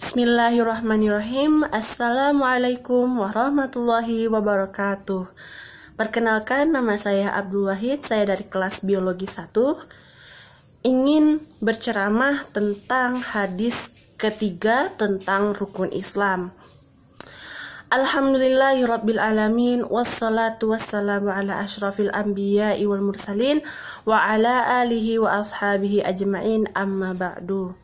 Bismillahirrahmanirrahim. Assalamualaikum warahmatullahi wabarakatuh. Perkenalkan, nama saya Abdul Wahid, saya dari kelas biologi 1. Ingin berceramah tentang hadis ketiga tentang rukun Islam. Alhamdulillahirabbil alamin, wassalatu wassalamu ala asyrafil anbiya'i wal mursalin wa ala alihi wa ashabihi ajma'in, amma ba'du.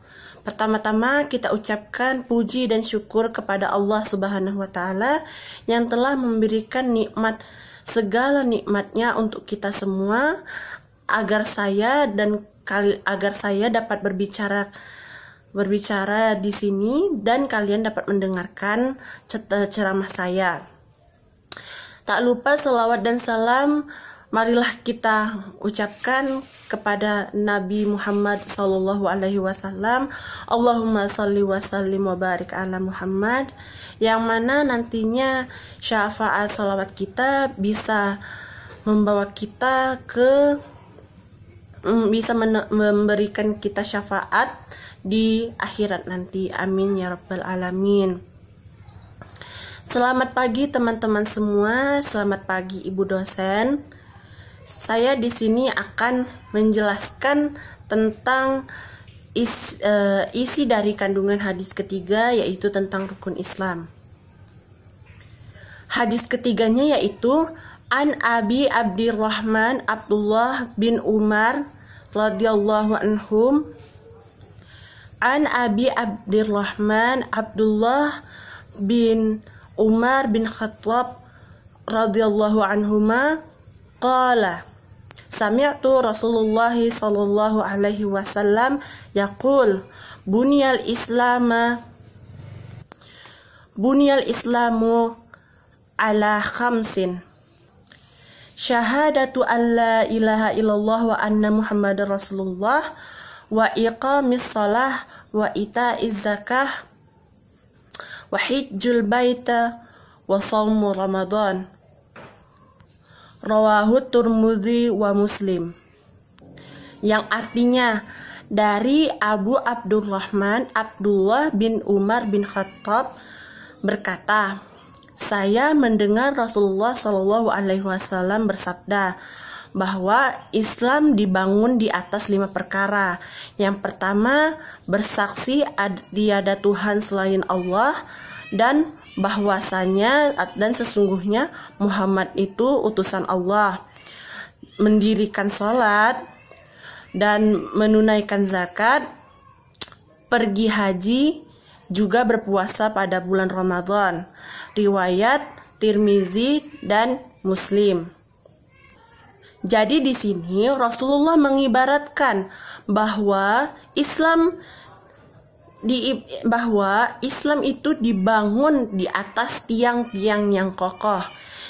Pertama-tama kita ucapkan puji dan syukur kepada Allah Subhanahu wa taala yang telah memberikan segala nikmatnya untuk kita semua agar saya dapat berbicara di sini dan kalian dapat mendengarkan ceramah saya. Tak lupa selawat dan salam marilah kita ucapkan kepada Nabi Muhammad sallallahu alaihi wasallam. Allahumma shalli wa sallim wa barik ala Muhammad, yang mana nantinya syafaat salawat kita bisa membawa kita memberikan kita syafaat di akhirat nanti. Amin ya rabbal alamin. Selamat pagi teman-teman semua, selamat pagi Ibu dosen. Saya di sini akan menjelaskan tentang isi dari kandungan hadis ketiga, yaitu tentang rukun Islam. Hadis ketiganya yaitu An Abi Abdirrahman Abdullah bin Umar radhiyallahu anhum. An Abi Abdirrahman Abdullah bin Umar bin Khattab radhiyallahu anhuma qala sami'tu Rasulullah sallallahu alaihi wasallam yaqul bunyal islamu ala khamsin syahadatu an la ilaha illallah wa anna muhammadar rasulullah wa iqamis shalah wa ita'iz zakah wa hijjul baita wa shaumu ramadan. Rawahu Tirmidzi wa Muslim. Yang artinya dari Abu Abdurrahman Abdullah bin Umar bin Khattab berkata, saya mendengar Rasulullah Shallallahu alaihi wasallam bersabda bahwa Islam dibangun di atas 5 perkara. Yang pertama, bersaksi tiada Tuhan selain Allah dan bahwasanya dan sesungguhnya Muhammad itu utusan Allah, mendirikan salat dan menunaikan zakat, pergi haji, juga berpuasa pada bulan Ramadan. Riwayat Tirmizi dan Muslim. Jadi di sini Rasulullah mengibaratkan bahwa Islam itu dibangun di atas tiang-tiang yang kokoh.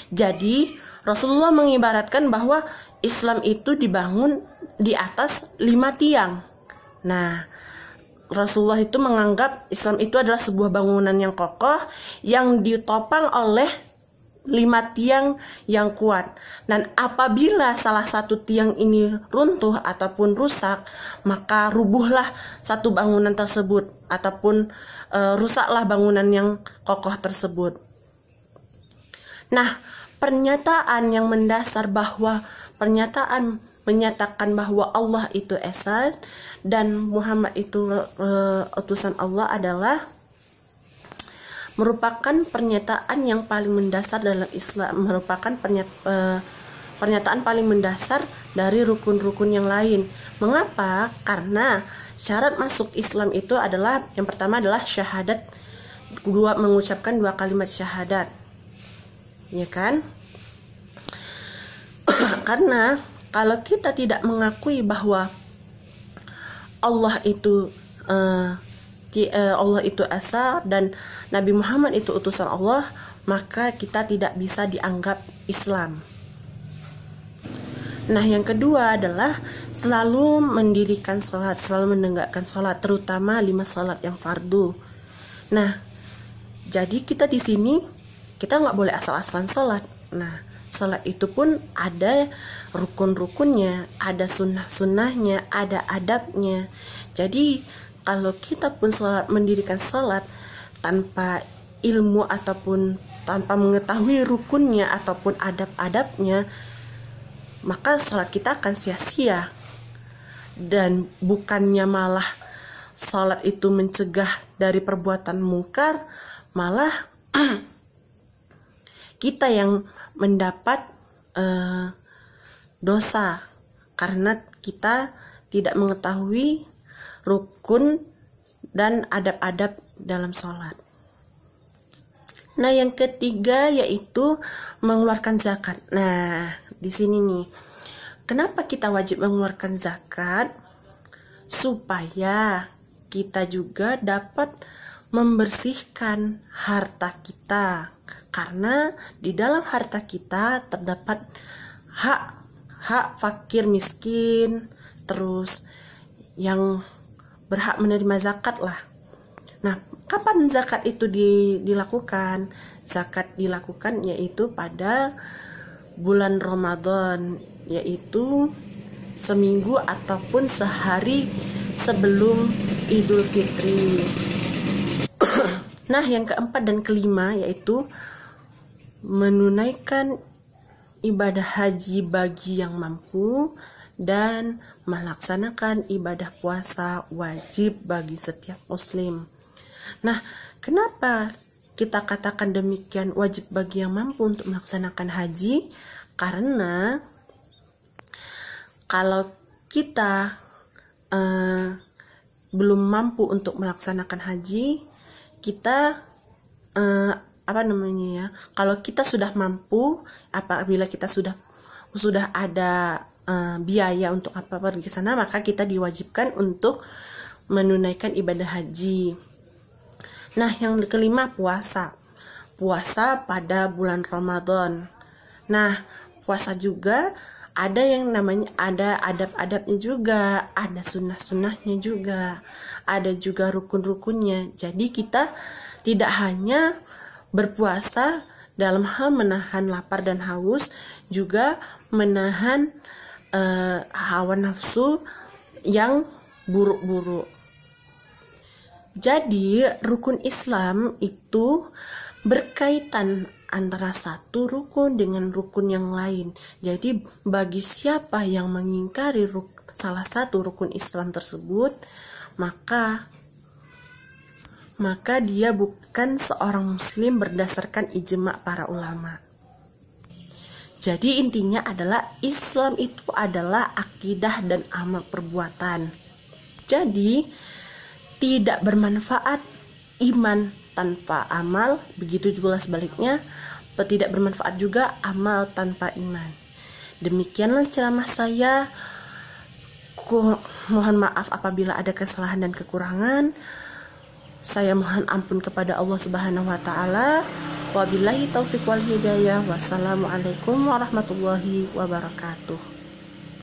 Jadi Rasulullah mengibaratkan bahwa Islam itu dibangun di atas 5 tiang. Nah, Rasulullah itu menganggap Islam itu adalah sebuah bangunan yang kokoh yang ditopang oleh 5 tiang yang kuat. Dan apabila salah satu tiang ini runtuh ataupun rusak, maka rubuhlah satu bangunan tersebut ataupun rusaklah bangunan yang kokoh tersebut. Nah, pernyataan yang mendasar menyatakan bahwa Allah itu esa dan Muhammad itu utusan Allah adalah merupakan pernyataan yang paling mendasar dalam Islam, merupakan pernyataan paling mendasar dari rukun-rukun yang lain. Mengapa? Karena syarat masuk Islam itu adalah, yang pertama adalah syahadat, mengucapkan 2 kalimat syahadat, ya kan? Karena kalau kita tidak mengakui bahwa Allah itu esa dan Nabi Muhammad itu utusan Allah, maka kita tidak bisa dianggap Islam. Nah, yang kedua adalah selalu mendirikan sholat, selalu menegakkan sholat, terutama 5 sholat yang fardu. Nah, jadi kita di sini kita nggak boleh asal-asalan sholat. Nah, sholat itu pun ada rukun-rukunnya, ada sunnah-sunnahnya, ada adabnya. Jadi kalau kita pun mendirikan sholat tanpa ilmu ataupun tanpa mengetahui rukunnya ataupun adab-adabnya, maka sholat kita akan sia-sia. Dan bukannya malah sholat itu mencegah dari perbuatan mungkar, malah kita yang mendapat dosa karena kita tidak mengetahui rukun dan adab-adab dalam sholat. Nah, yang ketiga yaitu mengeluarkan zakat. Nah, di sini nih, kenapa kita wajib mengeluarkan zakat? Supaya kita juga dapat membersihkan harta kita. Karena di dalam harta kita terdapat hak fakir miskin, terus yang berhak menerima zakat lah. Nah, kapan zakat itu dilakukan? Zakat dilakukan yaitu pada bulan Ramadan, yaitu seminggu ataupun sehari sebelum Idul Fitri. Nah, yang keempat dan kelima yaitu menunaikan ibadah haji bagi yang mampu dan melaksanakan ibadah puasa wajib bagi setiap muslim. Nah, kenapa kita katakan demikian, wajib bagi yang mampu untuk melaksanakan haji? Karena kalau kita belum mampu untuk melaksanakan haji, kita kalau kita sudah mampu, apabila kita sudah ada biaya untuk pergi ke sana, maka kita diwajibkan untuk menunaikan ibadah haji. Nah, yang kelima puasa pada bulan Ramadan. Nah, puasa juga ada yang namanya, ada adab-adabnya juga, ada sunnah-sunnahnya juga, ada juga rukun-rukunnya. Jadi kita tidak hanya berpuasa dalam hal menahan lapar dan haus, juga menahan hawa nafsu yang buruk-buruk. Jadi rukun Islam itu berkaitan antara satu rukun dengan rukun yang lain. Jadi bagi siapa yang mengingkari salah satu rukun Islam tersebut, maka dia bukan seorang muslim berdasarkan ijma para ulama. Jadi intinya adalah Islam itu adalah akidah dan amal perbuatan. Jadi tidak bermanfaat iman tanpa amal, begitu juga sebaliknya, tidak bermanfaat juga amal tanpa iman. Demikianlah ceramah saya. Mohon maaf apabila ada kesalahan dan kekurangan. Saya mohon ampun kepada Allah Subhanahu wa taala. Wabillahi taufiq wal hidayah. Wassalamualaikum warahmatullahi wabarakatuh.